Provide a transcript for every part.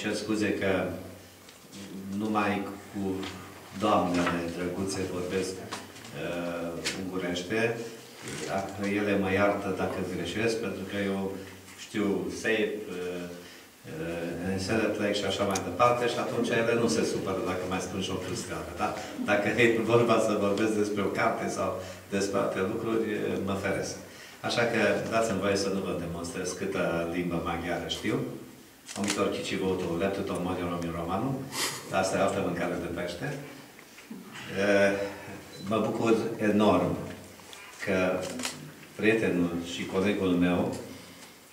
cer scuze că numai cu doamnele drăguțe vorbesc ungurește. Dacă ele mă iartă dacă greșesc, pentru că eu știu SEIP, Înțelepleg și așa mai departe, și atunci ele nu se supără dacă mai spun și o plăscare. Da? Dacă e vorba să vorbesc despre o carte sau despre alte lucruri, mă feresc. Așa că dați-mi voie să nu vă demonstrez câtă limbă maghiară știu. Am viitor chicivoutul, leptutul magyarul min romanul, dar asta e altă mâncare de pește. Mă bucur enorm că prietenul și colegul meu,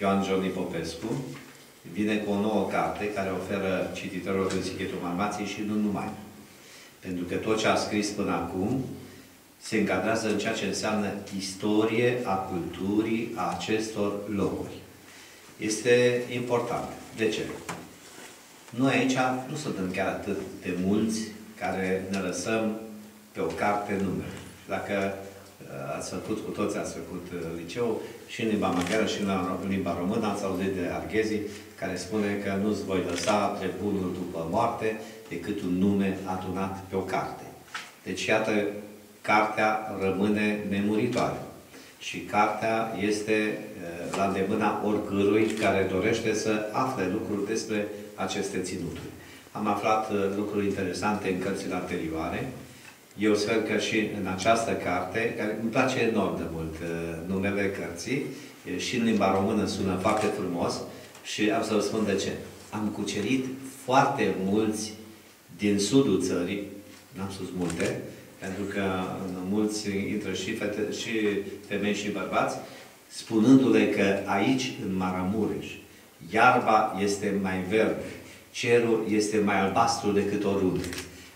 Ioan Johnny Popescu, vine cu o nouă carte care oferă cititorilor în Sighetul Marmației și nu numai. Pentru că tot ce a scris până acum se încadrează în ceea ce înseamnă istorie a culturii a acestor locuri. Este important. De ce? Noi aici nu suntem chiar atât de mulți care ne lăsăm pe o carte numele. Dacă ați făcut cu toți, ați făcut liceu, și în limba maghiară și în limba română, ați auzit de Arghezi, care spune că nu-ți voi lăsa trebunul după moarte decât un nume adunat pe o carte. Deci, iată, cartea rămâne nemuritoare. Și cartea este la îndemâna oricărui care dorește să afle lucruri despre aceste ținuturi. Am aflat lucruri interesante în cărțile anterioare. Eu sper că și în această carte, care îmi place enorm de mult numele cărții, și în limba română sună foarte frumos, și am să vă spun de ce. Am cucerit foarte mulți din sudul țării, n-am spus multe, pentru că mulți intră și femei și bărbați, spunându-le că aici, în Maramureș, iarba este mai verde, cerul este mai albastru decât oriunde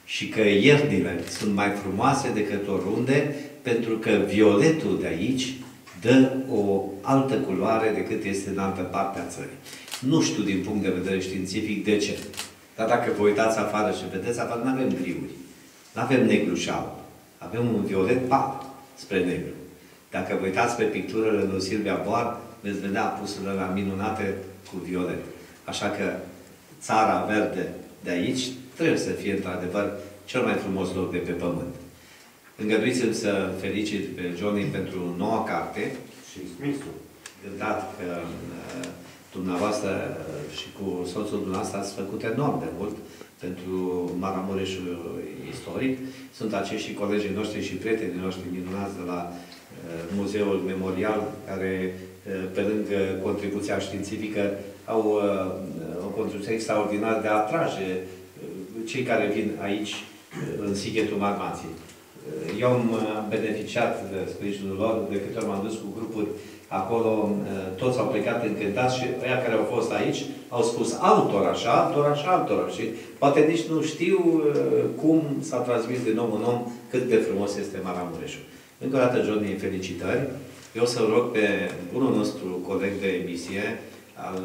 și că iernile sunt mai frumoase decât oriunde, pentru că violetul de aici dă o altă culoare decât este în altă parte a țării. Nu știu din punct de vedere științific de ce. Dar dacă vă uitați afară și vedeți, afară nu avem griuri. Nu avem negru și alb. Avem un violet pal spre negru. Dacă vă uitați pe picturile lui Silvia Boar, veți vedea apusurile la minunate cu violet. Așa că țara verde de aici trebuie să fie, într-adevăr, cel mai frumos loc de pe pământ. Îngăduiți-mi să felicit pe Johnny pentru noua carte. Și Smisul. Dat că dumneavoastră și cu soțul dumneavoastră ați făcut enorm de mult pentru Maramureșul istoric. Sunt acești colegii noștri și prietenii noștri minunați de la Muzeul Memorial, care, pe lângă contribuția științifică, au o contribuție extraordinară de a atrage cei care vin aici, în Sighetul Marmației. Eu am beneficiat de sprijinul lor, de câte ori m-am dus cu grupuri acolo, toți au plecat încântați și ăia care au fost aici au spus altor așa, altor așa, altor. Și poate nici nu știu cum s-a transmis din om în om cât de frumos este Maramureșul. Încă o dată, Johnny, felicitări. Eu să rog pe bunul nostru coleg de emisie al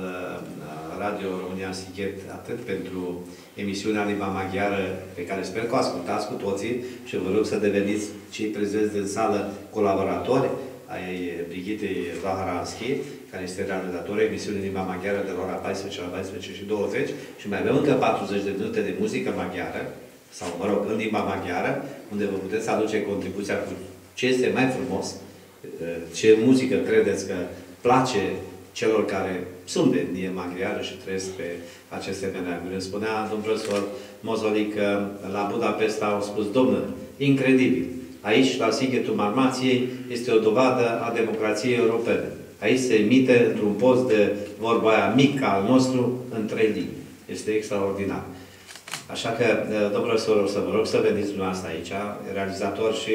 Radio România Sighet, atât pentru emisiunea Limba Maghiară, pe care sper că o ascultați cu toții și vă rog să deveniți cei prezenți în sală colaboratori ai Brigitei Vaharanski, care este realizatorul emisiunii Limba Maghiară de la ora 14 la 14:20 și mai avem încă 40 de minute de muzică maghiară, sau, mă rog, în limba maghiară, unde vă puteți aduce contribuția cu ce este mai frumos, ce muzică credeți că place celor care sunt de etnie maghiară și trăiesc pe aceste meleaguri. Îmi spunea domnul profesor Mozoli că la Budapesta au spus, domnule, incredibil, aici, la Sighetul Marmației, este o dovadă a democrației europene. Aici se emite într-un post de vorba aia mic al nostru în 3 limbi. Este extraordinar. Așa că, domnul profesor, o să vă rog să veniți dumneavoastră aici, realizator și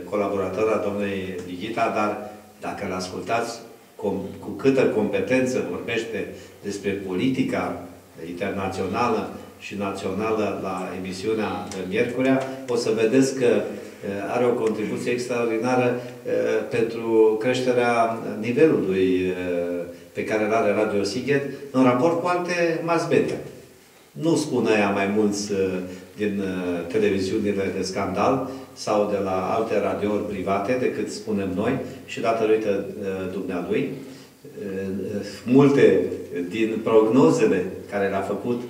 colaborator a domnului Brigita, dar dacă îl ascultați cu câtă competență vorbește despre politica internațională și națională la emisiunea de miercurea, o să vedeți că are o contribuție extraordinară pentru creșterea nivelului pe care îl are Radio Sighet în raport cu alte mass media. Nu spun aia mai mulți din televiziunile de scandal sau de la alte radiouri private decât spunem noi și datorită dumnealui. multe din prognozele care le-a făcut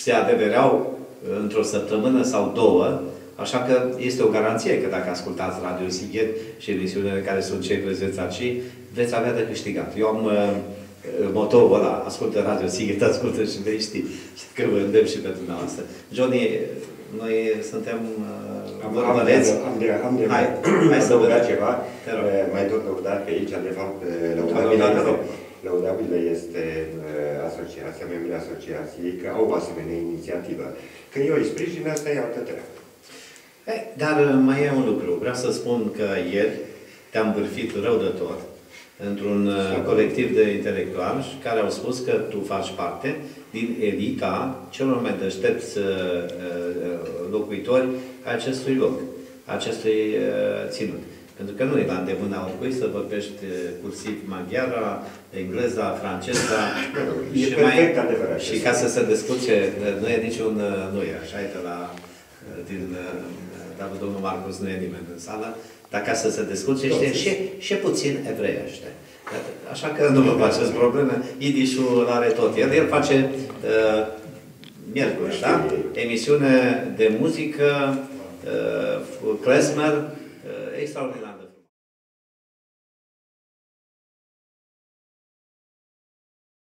se adevereau într-o săptămână sau două, așa că este o garanție că dacă ascultați Radio Sighet și emisiunile care sunt cei prezenți aici, veți avea de câștigat. Eu am motovul ăla, ascultă Radio Sighet, ascultă și vei ști. Că vă îndemn și pe dumneavoastră. Johnny, noi suntem urmăreți. Hai să adăuga ceva. Mai tot lăudat că aici, de fapt, lăudabilă este asociația, membrii asociației, că au o asemenea inițiativă. Că eu îi sprijin, asta e altă treabă. Dar mai e un lucru. Vreau să spun că ieri te-am bârfit rău de tot într-un colectiv de intelectuali care au spus că tu faci parte din elita celor mai deștepți locuitori ai acestui loc, acestui ținut. Pentru că nu e la îndemâna oricui să vorbești cursiv maghiara, engleza, franceza. E perfect adevărat. Și ca să se discute, nu e niciun, nu e așa, e de la domnul Marcus, nu e nimeni în sală, dar ca să se discute, știe și puțin evreiește. Așa că nu vă faceți probleme. Yidish-ul are tot. El face miercuri, da? Emisiune de muzică, klezmer, extraordinar.